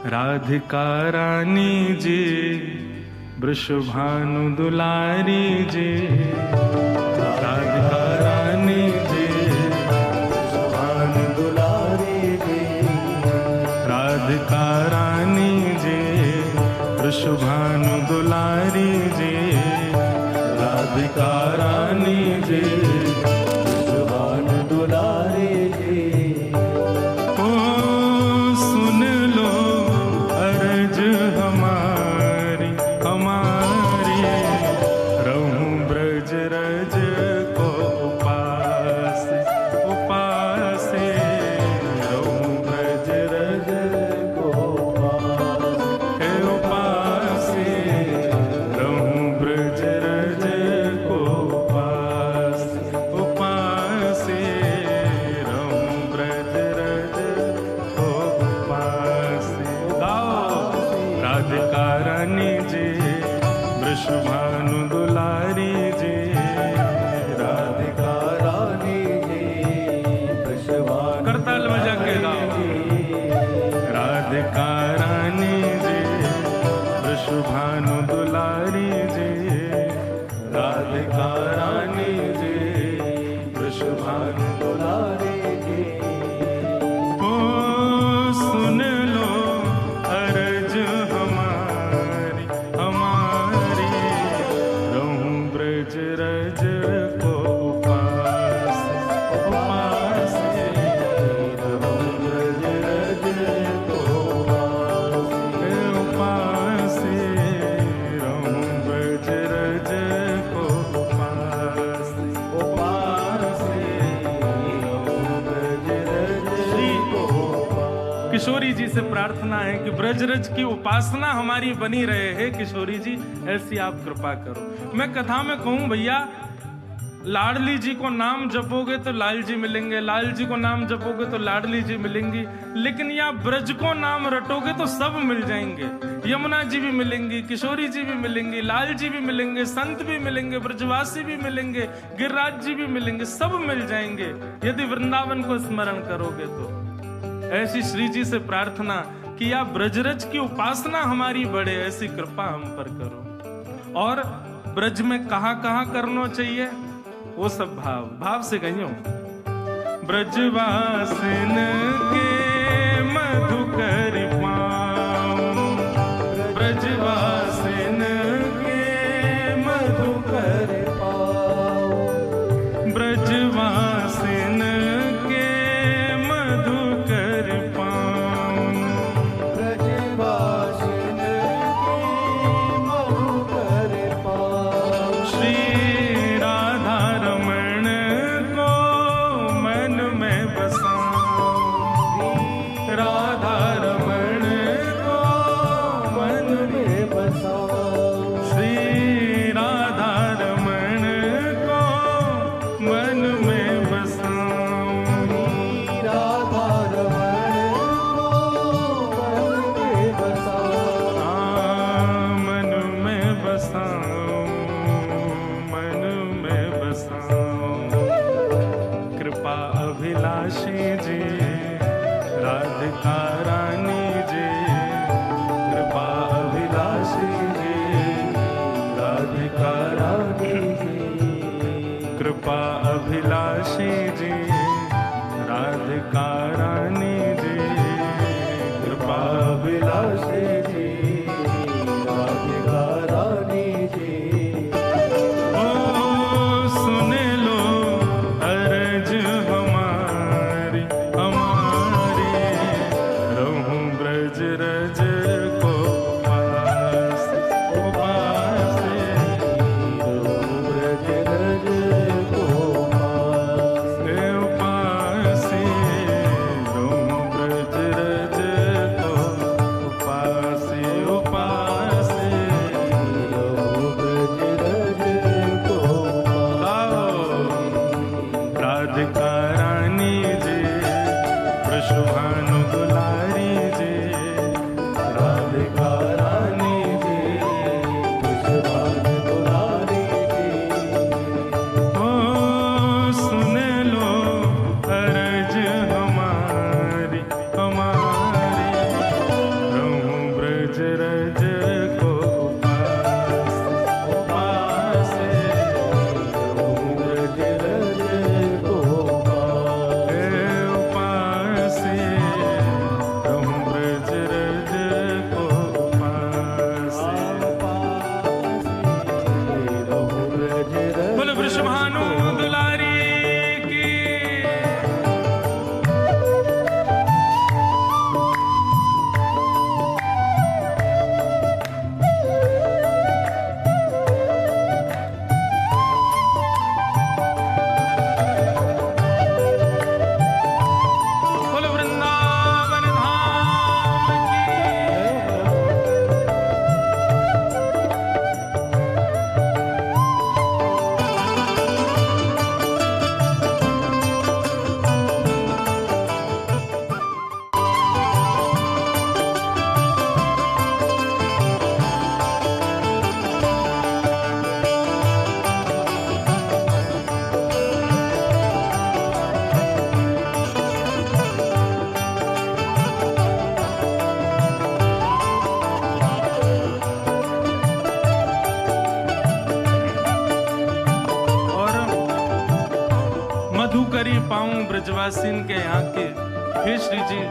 राधिका रानी जी वृषभानु दुलारी जी, राधिका रानी जी वृषभानु दुलारी जी, राधिका रानी जी वृषभानु दुलारी जी, राधिका रानी जी वृषभानु दुलारी जी। ओ सुन लो अर्ज हमारी हमारी, रहूं ब्रज रज को उपास उपास, रहूं ब्रज रज को के उपास, रहूं ब्रज रज को उपास उपास, रहूं ब्रज रज को उपास। गाओ राधिका रानी जी वृषभानु दुलारी जी, राधिका रानी जी वृषभानु करताल बजा के गाओ। राधिका रानी जी वृषभानु दुलारी जी, राधिका रानी जी वृषभानु दुलारी जी। ओ सुन लो अर्ज हमारी हमारी, रहूं ब्रज रज को उपास उपास, रहूं ब्रज रज को उपास, उपास, रहूं ब्रज रज को उपास उपास, रहूं ब्रज रज को उपास। किशोरी जी से प्रार्थना है कि ब्रजरज की उपासना हमारी बनी रहे। है किशोरी जी, ऐसी आप कृपा करो। मैं कथा में कहूं भैया, लाडली जी को नाम जपोगे तो लाल जी मिलेंगे, लाल जी को नाम जपोगे तो लाडली जी मिलेंगी, लेकिन या ब्रज को नाम रटोगे तो सब मिल जाएंगे। यमुना जी भी मिलेंगी, किशोरी जी भी मिलेंगी, लाल जी भी मिलेंगे, संत भी मिलेंगे, ब्रजवासी भी मिलेंगे, गिरिराज जी भी मिलेंगे, सब मिल जाएंगे यदि वृंदावन को स्मरण करोगे तो। ऐसी श्री जी से प्रार्थना कि या ब्रजरज की उपासना हमारी बढ़े, ऐसी कृपा हम पर करो। और ब्रज में कहाँ कहाँ करना चाहिए वो सब भाव से कहियो। ब्रजवासिन के मधुकर पाऊं, ब्रजवासिन के मधुकर पाऊं, ब्रजवासिन के मधुकर पाऊं, ब्रजवासिन के मधुकर पाऊं। श्री राधा रमण को मन में बसाऊं, ब्रजवासीन के यहाँ के। हे श्री जी,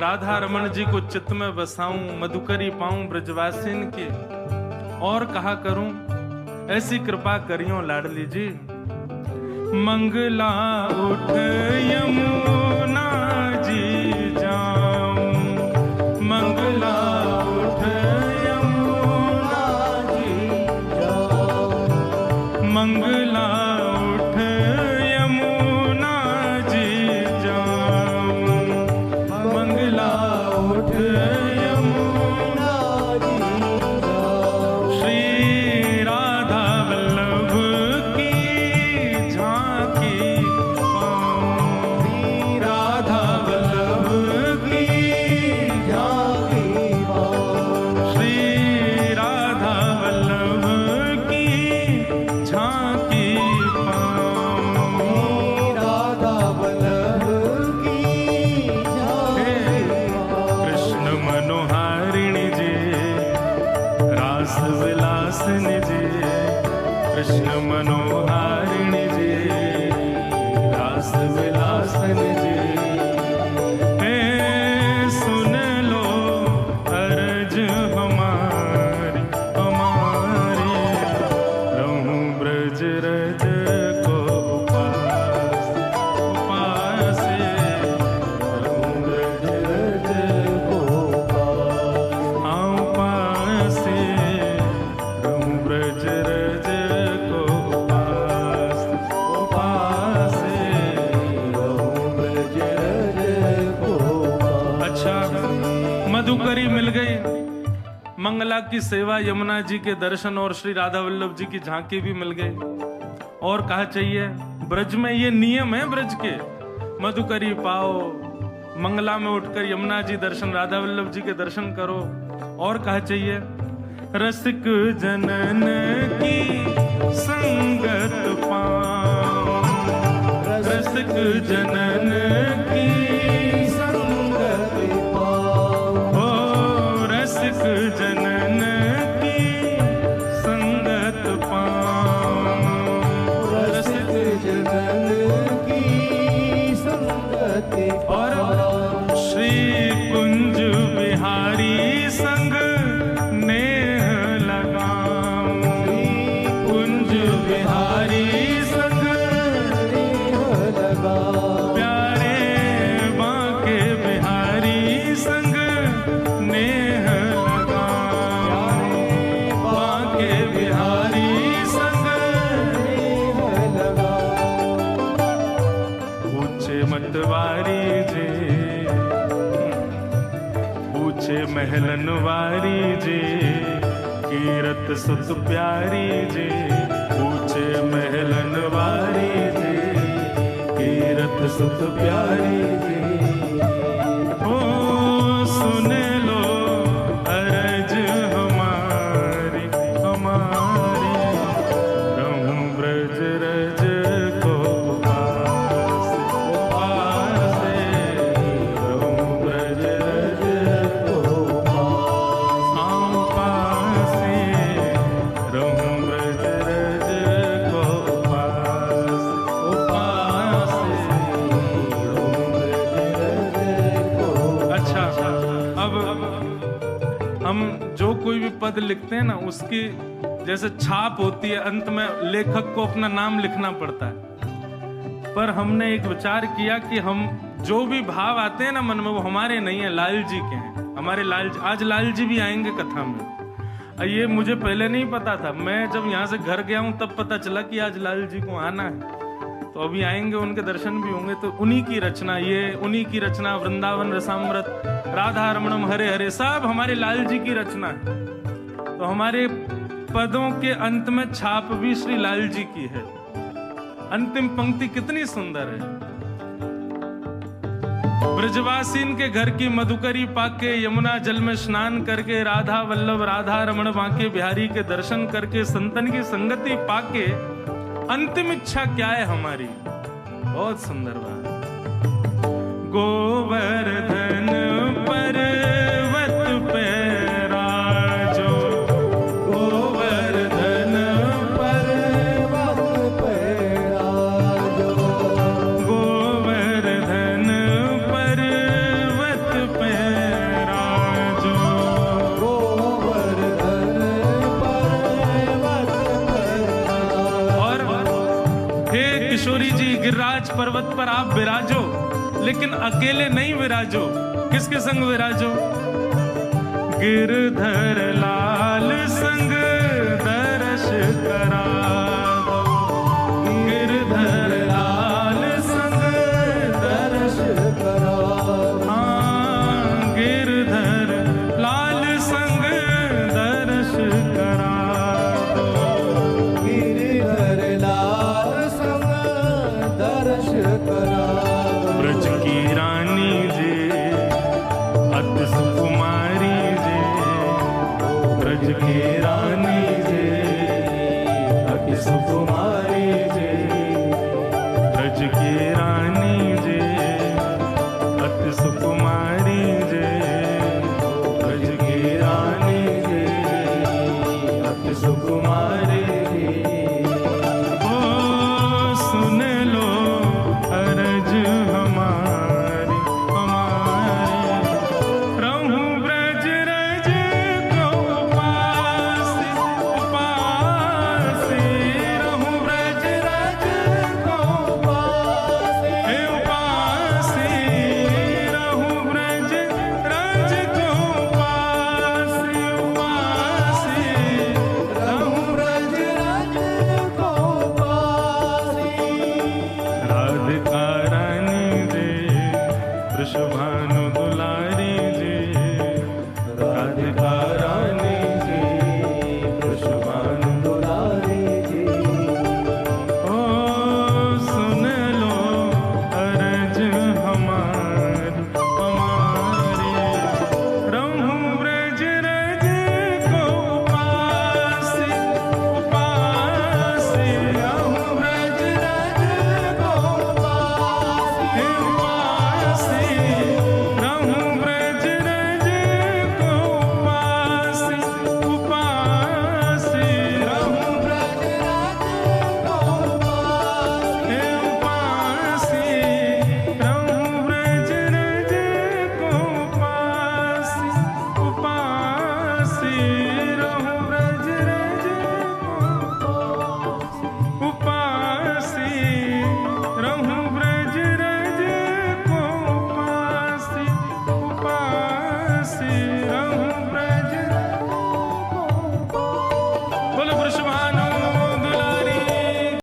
राधा रमन जी को चित्त में बसाऊं, मधुकरी पाऊं ब्रजवासीन के, और कहा करूं, ऐसी कृपा करियो लाडली जी। मंगला उठ यमुना जी जाऊं, मंगला उठ यमुना जी जाऊं, मंगला उठ यमुना जी जाऊं, मंगला उठ यमुना जी जाऊं। श्री राधा वल्लभ की झांकी पाऊं, श्री राधा वल्लभ की झांकी पाऊं, श्री राधा वल्लभ की झांकी पाऊं, राधा वल्लभ की झांकी पाऊं। कृष्ण मनोहारिणी जी, रास विलासिनी जी, कृष्ण मनोहारिणी जी, रास विलासिनी जी। हे सुन लो अर्ज हमारी, हमारी, रहूं ब्रज रज को उपास, उपासे, रहूं ब्रज रज को उपास, उपासे, रहूं ब्रज रज को उपास, उपासे, रहूं ब्रज रज को उपास। अच्छा, मधुकरी मिल गई, मंगला की सेवा, यमुना जी के दर्शन और श्री राधा वल्लभ जी की झांकी भी मिल गई। और कहा चाहिए, ब्रज में ये नियम है ब्रज के, मधुकरी पाओ, मंगला में उठकर यमुना जी दर्शन, राधा वल्लभ जी के दर्शन करो। और कहा चाहिए, रसिक जनन की संगत पाओ, रसिक जनन की संगत पाओ, ओ रसिक जनन की संगत पाओ, रसिक जनन की संगत पाओ। श्री कुंज बिहारी संग नेह लगाऊं, श्री कुंज बिहारी संग नेह लगाऊं, प्यारे बांके बिहारी संग नेह लगाऊं, बांके बिहारी संग नेह लगाऊं। ऊंचे मतवारी जी, ऊंचे महलन वारी जी, कीरत सुत प्यारी जी, ऊंचे महलन वारी जी, कीरत सुत प्यारी जी। ओ सुन लो अर्ज हमारी, हमारी, रहूं ब्रज रज को उपास, उपासे, रहूं ब्रज रज को उपास, उपासे, रहूं ब्रज रज को उपास, उपासे, रहूं ब्रज रज को। अच्छा, अब हम जो कोई भी पद लिखते हैं ना, उसकी जैसे छाप होती है, अंत में लेखक को अपना नाम लिखना पड़ता है। पर हमने एक विचार किया कि हम जो भी भाव आते हैं ना मन में, वो हमारे नहीं है, लाल जी के हैं। हमारे लाल जी, आज लाल जी भी आएंगे कथा में। ये मुझे पहले नहीं पता था, मैं जब यहाँ से घर गया हूँ तब पता चला कि आज लाल जी को आना है। तो अभी आएंगे, उनके दर्शन भी होंगे। तो उन्हीं की रचना, ये उन्हीं की रचना, वृंदावन रसामृत, राधा रमणम हरे हरे, सब हमारे लाल जी की रचना है। तो हमारे पदों के अंत में छाप भी श्री लाल जी की है। अंतिम पंक्ति कितनी सुंदर है। ब्रजवासीन के घर की मधुकरी पाके, यमुना जल में स्नान करके, राधा वल्लभ राधा रमण बांके बिहारी के दर्शन करके, संतन की संगति पाके, अंतिम इच्छा क्या है हमारी? बहुत सुंदर बात। गोवर्धन पर्वत पे राजो, गोवर्धन पर्वत पे राजो, राज पर्वत पर आप विराजो, लेकिन अकेले नहीं विराजो। किसके संग विराजो? गिरधर लाल संग दर्श करा